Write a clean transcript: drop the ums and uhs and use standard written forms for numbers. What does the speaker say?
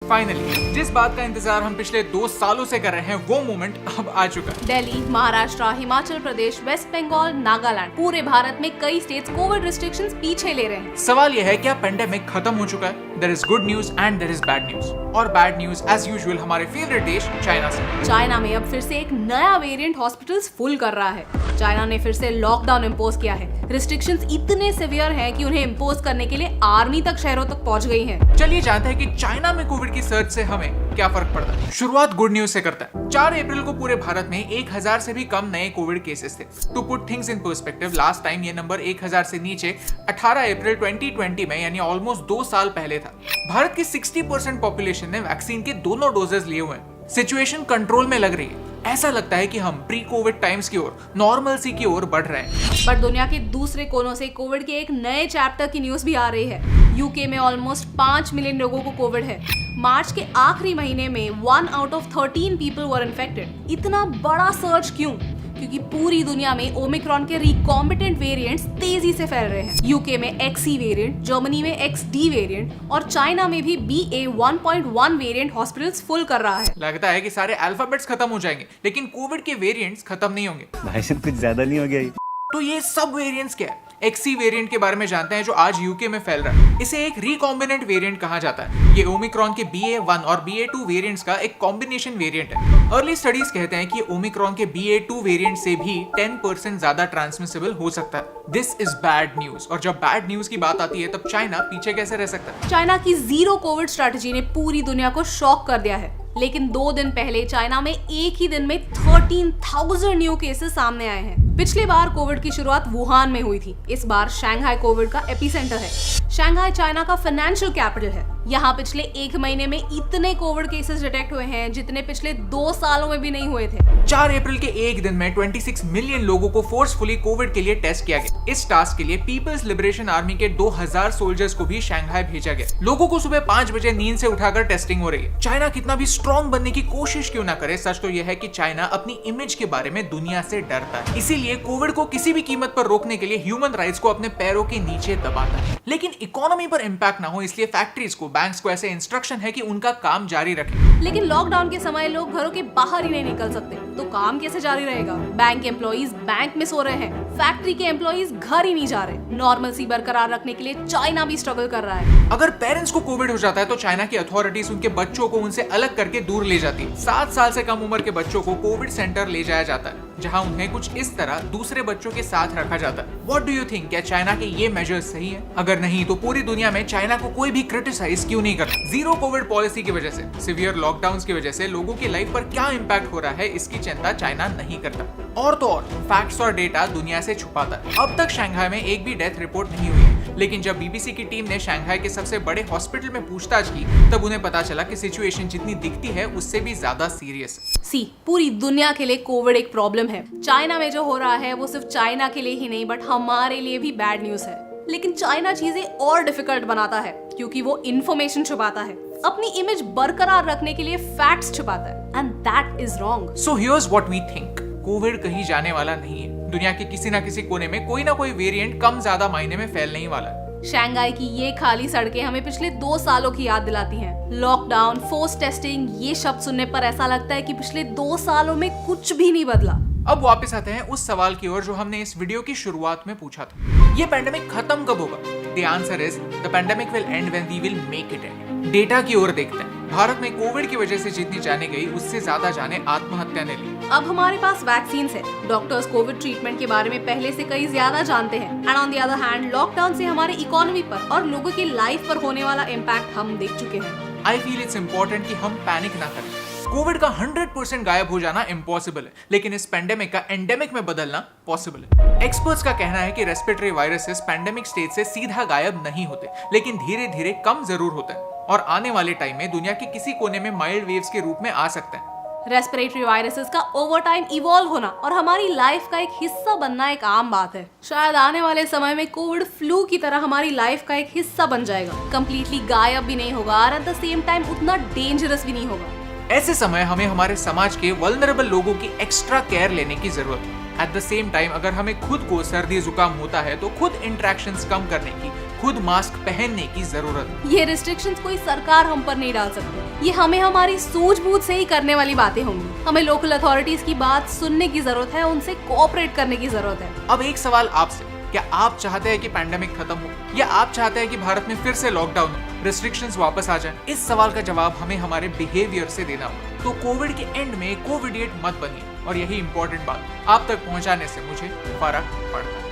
Finally जिस बात का इंतजार हम पिछले 2 सालों से कर रहे हैं वो मोमेंट अब आ चुका है। दिल्ली, महाराष्ट्र, हिमाचल प्रदेश, वेस्ट बंगाल, नागालैंड, पूरे भारत में कई स्टेट्स कोविड रिस्ट्रिक्शंस पीछे ले रहे हैं। सवाल यह है क्या पेंडेमिक खत्म हो चुका है? There is good news and there is bad news. और बैड न्यूज एज यूजुअल हमारे फेवरेट देश चाइना से। चाइना में अब फिर से एक नया वेरिएंट हॉस्पिटल्स फुल कर रहा है। चाइना ने फिर से लॉकडाउन इम्पोज किया है। रिस्ट्रिक्शंस इतने सिवियर हैं कि उन्हें इम्पोज करने के लिए आर्मी तक शहरों तक पहुंच गई है। चलिए जानते हैं कि चाइना में कोविड की सर्च से हमें क्या फर्क पड़ता है। शुरुआत गुड न्यूज से करता है। 4 अप्रैल को पूरे भारत में 1000 से भी कम नए कोविड केसेस थे। To put things in perspective, last time ये नंबर 1000 से नीचे 18 अप्रैल 2020 में यानी ऑलमोस्ट 2 साल पहले था। भारत की 60% पॉपुलेशन ने वैक्सीन के दोनों डोजेस लिए हुए हैं। सिचुएशन कंट्रोल में लग रही है। ऐसा लगता है कि हम प्री कोविड टाइम्स की ओर, नॉर्मलसी की ओर बढ़ रहे हैं। पर दुनिया के दूसरे कोनों से कोविड के एक नए चैप्टर की न्यूज भी आ रही है। यूके में ऑलमोस्ट 5 मिलियन लोगों को कोविड है। मार्च के आखिरी महीने में 1 out of 13 people were infected. इतना बड़ा सर्च क्यों? क्योंकि पूरी दुनिया में ओमिक्रॉन के रिकॉम्बिनेंट वेरिएंट्स तेजी से फैल रहे हैं। यूके में XE वेरिएंट, जर्मनी में XD वेरिएंट और चाइना में भी BA.1.1 वेरिएंट हॉस्पिटल्स फुल कर रहा है। लगता है कि सारे अल्फाबेट्स खत्म हो जाएंगे, लेकिन कोविड के वेरिएंट्स खत्म नहीं होंगे। भाई साहब कुछ ज्यादा नहीं हो गया ये? तो ये सब वेरिएंट्स क्या है? XE वेरिएंट के बारे में जानते हैं जो आज यूके में फैल रहा है। इसे एक रिकॉम्बिनेंट वेरिएंट कहा जाता है। ये ओमिक्रॉन के BA.1 और BA.2 वेरिएंट्स का एक कॉम्बिनेशन वेरिएंट है। अर्ली स्टडीज कहते हैं कि ओमिक्रॉन के BA.2 वेरिएंट से भी 10% ज्यादा ट्रांसमिसिबल हो सकता है। This is bad news. और जब बैड न्यूज की बात आती है तब चाइना पीछे कैसे रह सकता है? चाइना की जीरो कोविड स्ट्रेटजी ने पूरी दुनिया को शॉक कर दिया है। लेकिन 2 दिन पहले चाइना में एक ही दिन में 13,000 न्यू केसेस सामने आए हैं। पिछली बार कोविड की शुरुआत वुहान में हुई थी। इस बार शंघाई कोविड का एपिसेंटर है। शंघाई चाइना का फाइनेंशियल कैपिटल है। यहाँ पिछले 1 महीने में इतने कोविड केसेस डिटेक्ट हुए हैं जितने पिछले 2 सालों में भी नहीं हुए थे। 4 अप्रैल के एक दिन में 26 मिलियन लोगों को फोर्सफुली कोविड के लिए टेस्ट किया गया। इस टास्क के लिए पीपल्स लिबरेशन आर्मी के 2000 सोल्जर्स को भी शंघाई भेजा गया। लोगों को सुबह 5 बजे नींद से उठाकर टेस्टिंग हो रही है। चाइना कितना भी स्ट्रॉन्ग बनने की कोशिश क्यों ना करे, सच तो यह है कि चाइना अपनी इमेज के बारे में दुनिया से डरता है। इसीलिए कोविड को किसी भी कीमत पर रोकने के लिए ह्यूमन राइट्स को अपने पैरों के नीचे दबाता है। लेकिन इकोनॉमी पर इंपैक्ट ना हो इसलिए फैक्ट्रीज को, बैंक्स को ऐसे इंस्ट्रक्शन है कि उनका काम जारी रखें। लेकिन लॉकडाउन के समय लोग घरों के बाहर ही नहीं निकल सकते, तो काम कैसे जारी रहेगा? बैंक के एम्प्लॉइज बैंक में सो रहे हैं, फैक्ट्री के एम्प्लॉइज घर ही नहीं जा रहे। नॉर्मलसी बरकरार रखने के लिए चाइना भी स्ट्रगल कर रहा है। अगर पेरेंट्स को कोविड हो जाता है तो चाइना की अथॉरिटीज उनके बच्चों को उनसे अलग करके दूर ले जाती है। 7 साल से कम उम्र के बच्चों को कोविड सेंटर ले जाया जाता है, जहां उन्हें कुछ इस तरह दूसरे बच्चों के साथ रखा जाता है। व्हाट डू यू थिंक, क्या चाइना के ये मेजर्स सही है? अगर नहीं तो पूरी दुनिया में चाइना को कोई भी क्रिटिसाइज क्यों नहीं करता? जीरो कोविड पॉलिसी की वजह से, सिवियर लॉकडाउन की वजह से लोगों की लाइफ पर क्या इंपैक्ट हो रहा है इसकी चिंता चाइना नहीं करता। और तो और फैक्ट्स और डेटा दुनिया से छुपाता है। अब तक शंघाई में एक भी डेथ रिपोर्ट नहीं हुई है, लेकिन जब BBC की टीम ने शंघाई के सबसे बड़े हॉस्पिटल में पूछताछ की तब उन्हें पता चला कि सिचुएशन जितनी दिखती है उससे भी ज्यादा सीरियस है। पूरी दुनिया के लिए कोविड एक प्रॉब्लम है। चाइना में जो हो रहा है वो सिर्फ चाइना के लिए ही नहीं बट हमारे लिए भी बैड न्यूज है। लेकिन चाइना चीजें और डिफिकल्ट बनाता है क्योंकि वो इंफॉर्मेशन छुपाता है, अपनी इमेज बरकरार रखने के लिए फैक्ट्स छुपाता है, and that is wrong. So here's what we think, covid कहीं जाने वाला नहीं है। दुनिया के किसी ना किसी कोने में कोई ना कोई वेरिएंट कम ज्यादा मायने में फैलने ही वाला है। शंघाई की ये खाली सड़कें हमें पिछले 2 सालों की याद दिलाती हैं। लॉकडाउन, फोर्स टेस्टिंग, ये शब्द सुनने पर ऐसा लगता है कि पिछले 2 सालों में कुछ भी नहीं बदला। अब वापस आते हैं उस सवाल की ओर जो हमने इस वीडियो की शुरुआत में पूछा था। ये पैंडेमिक खत्म कब होगा? The answer is the pandemic will end when we will make it end। Data की ओर देखते हैं। भारत में कोविड की वजह से जितनी जाने गई उससे ज्यादा जाने आत्महत्या ने ली। अब हमारे पास वैक्सीन है। डॉक्टर्स कोविड ट्रीटमेंट के बारे में पहले से कई ज्यादा जानते हैं। And on the other hand lockdown से हमारे इकोनॉमी पर और लोगों की लाइफ पर होने वाला इम्पैक्ट हम देख चुके हैं। आई फील इट्स इम्पोर्टेंट कि हम पैनिक ना करें। कोविड का 100% गायब हो जाना इम्पॉसिबल है, लेकिन इस पेंडेमिक का एंडेमिक में बदलना पॉसिबल है। एक्सपर्ट्स का कहना है कि रेस्पिरेटरी वायरसेस पेंडेमिक स्टेज से सीधा गायब नहीं होते, लेकिन धीरे धीरे कम जरूर होते हैं और आने वाले टाइम में दुनिया के किसी कोने में माइल्ड वेव्स के रूप में आ सकते हैं। रेस्पिरेटरी वायरसेस का ओवर टाइम इवॉल्व होना और हमारी लाइफ का एक हिस्सा बनना एक आम बात है। शायद आने वाले समय में कोविड फ्लू की तरह हमारी लाइफ का एक हिस्सा बन जाएगा। कंप्लीटली गायब भी नहीं होगा और एट द सेम टाइम उतना डेंजरस भी नहीं होगा। ऐसे समय हमें हमारे समाज के वल्नरेबल लोगों की एक्स्ट्रा केयर लेने की जरूरत है। एट द सेम टाइम अगर हमें खुद को सर्दी जुकाम होता है तो खुद इंटरेक्शंस कम करने की, खुद मास्क पहनने की जरूरत है। ये रिस्ट्रिक्शंस कोई सरकार हम पर नहीं डाल सकती। ये हमें हमारी सूझबूझ से ही करने वाली बातें होंगी। हमें लोकल अथॉरिटीज की बात सुनने की जरूरत है, उनसे कोऑपरेट करने की जरूरत है। अब एक सवाल आपसे, क्या आप चाहते हैं कि पैंडेमिक खत्म हो, या आप चाहते हैं कि भारत में फिर से लॉकडाउन हो, रिस्ट्रिक्शंस वापस आ जाए? इस सवाल का जवाब हमें हमारे बिहेवियर से देना होगा। तो कोविड के एंड में कोविडियट मत बनिए, और यही इंपॉर्टेंट बात आप तक पहुंचाने से मुझे फर्क पड़ता है।